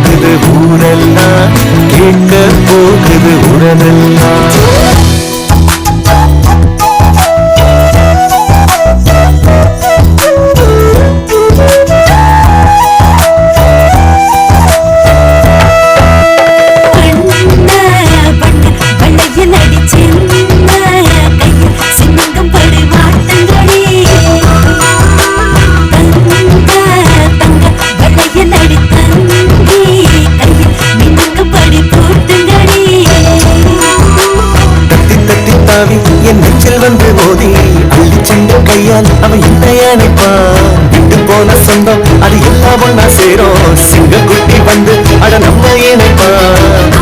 போகுது ஊரெல்லாம், கேட்க போகுது உடனெல்லாம். என் நெஞ்சில் வந்து மோதி அள்ளி சென்ற கையால் அவன் என்ன நினைப்பான். விட்டு போன சொந்தம் அது எல்லாம் ஒன்னா சேரும். சிங்க குட்டி வந்து அட நம்ம இணைப்பான்.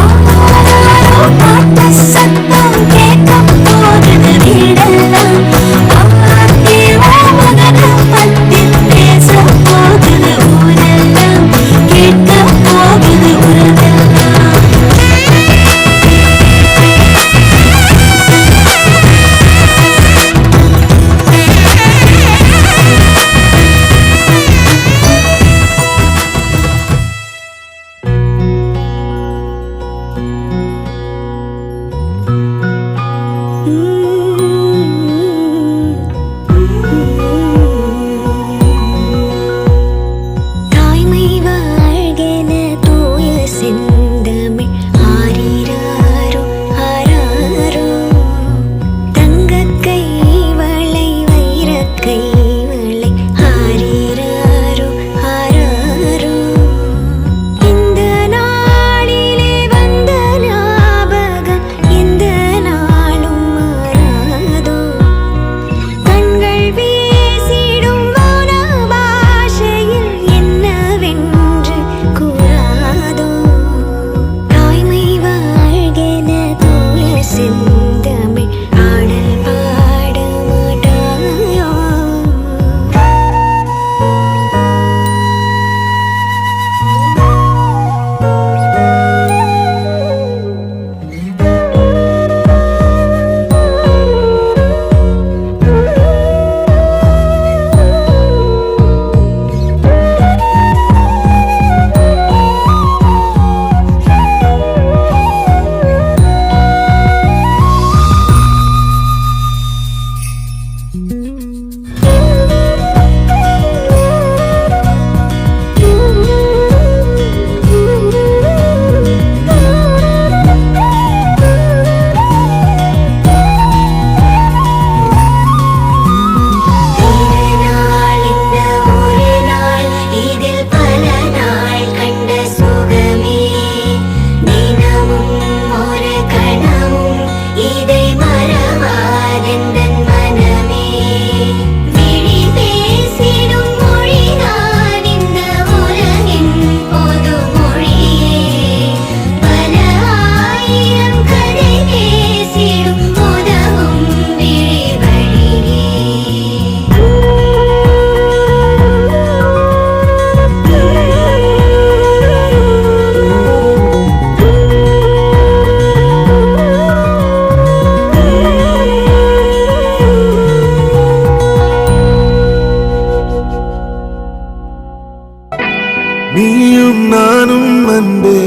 நீயும் நானும் அன்பே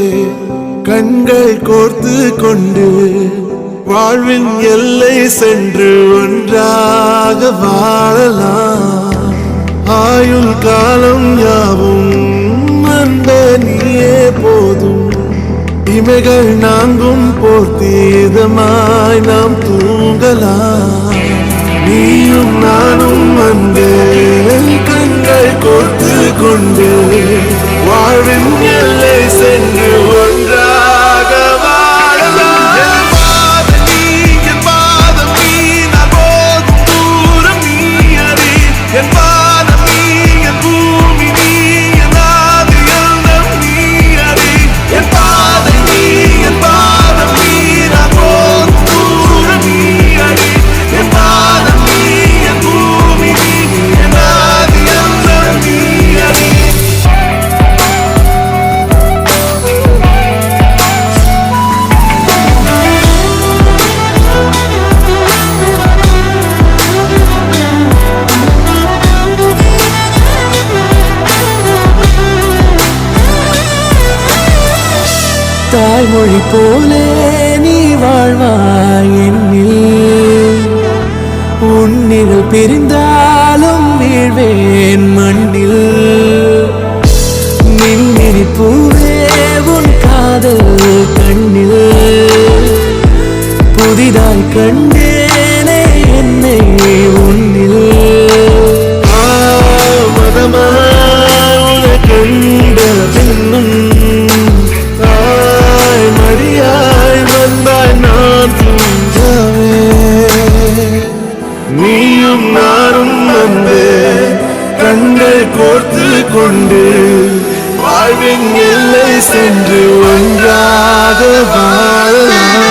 கண்கள் கோர்த்து கொண்டு வாழ்வின் எல்லை சென்று ஒன்றாக வாழலாம். ஆயுள் காலம் யாவும் அன்பே நீயே போதும். இமைகள் நான்கும் போர்த்தீதமாய் நாம் தூங்கலாம். நீயும் நானும் அன்பே கண்கள் கோர்த்து கொண்டு வாழ்வின் எல்லை சென்று ஒன்றாக வாழலாம். என் பாதம் நீ நான் போகும் தூரம் நீ அறி. என் பாதம் நீ என் பூமி நீ என் ஆதி எண்ணம் நீ அறி. என் பாதம் நீ என் பாதம் நீ நான் போகும் தூரம் நீ அறி. என் பாதம் நீ என் பூமி நீ என் ஆதி எண்ணம் நீ அறி. தாய்மொழி போலே நீ வாழ்வாய் என்னில் உன்னிகள் பிரிந்தாலும் வீழ்வேன் மண்ணில் மின்மினி பூவே உன் காதல் கண்ணில் புதிதாய் கண்டேனே என்னை உன்னில் கண்ட பின்னும் தாய் மடியாய் வந்தாய் நான் தூங்கவே நீயும் நானும் வந்து கண்கள் கோர்த்து கொண்டு வாழ்வின் எல்லை சென்று ஒன்றாக வாழலாம்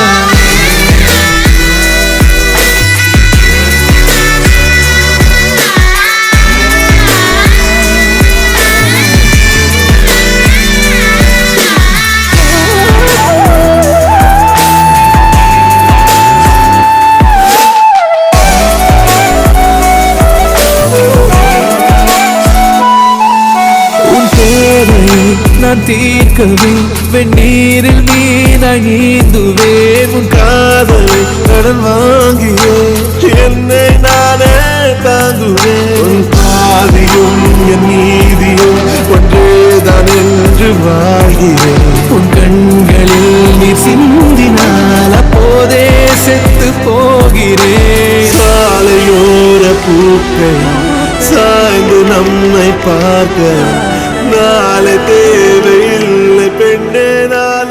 நான் தீர்க்கவே வெந்நீரில் மீனாய் நீந்துவேன் உன் காதலை கடன் வாங்கியே என்னை நானே தாங்குவேன் உன் பாதியும் என் நீதியும் ஒன்றேதான் என்று வாழ்கிறேன் உன் கண்களில் நீ சிந்தினால் அப்போதே செத்து போகிறேன் சாலையோர பூக்கள் சாய்ந்து நம்மை பார்க்க நாளை தேவையில்லை பெண்ணே நான்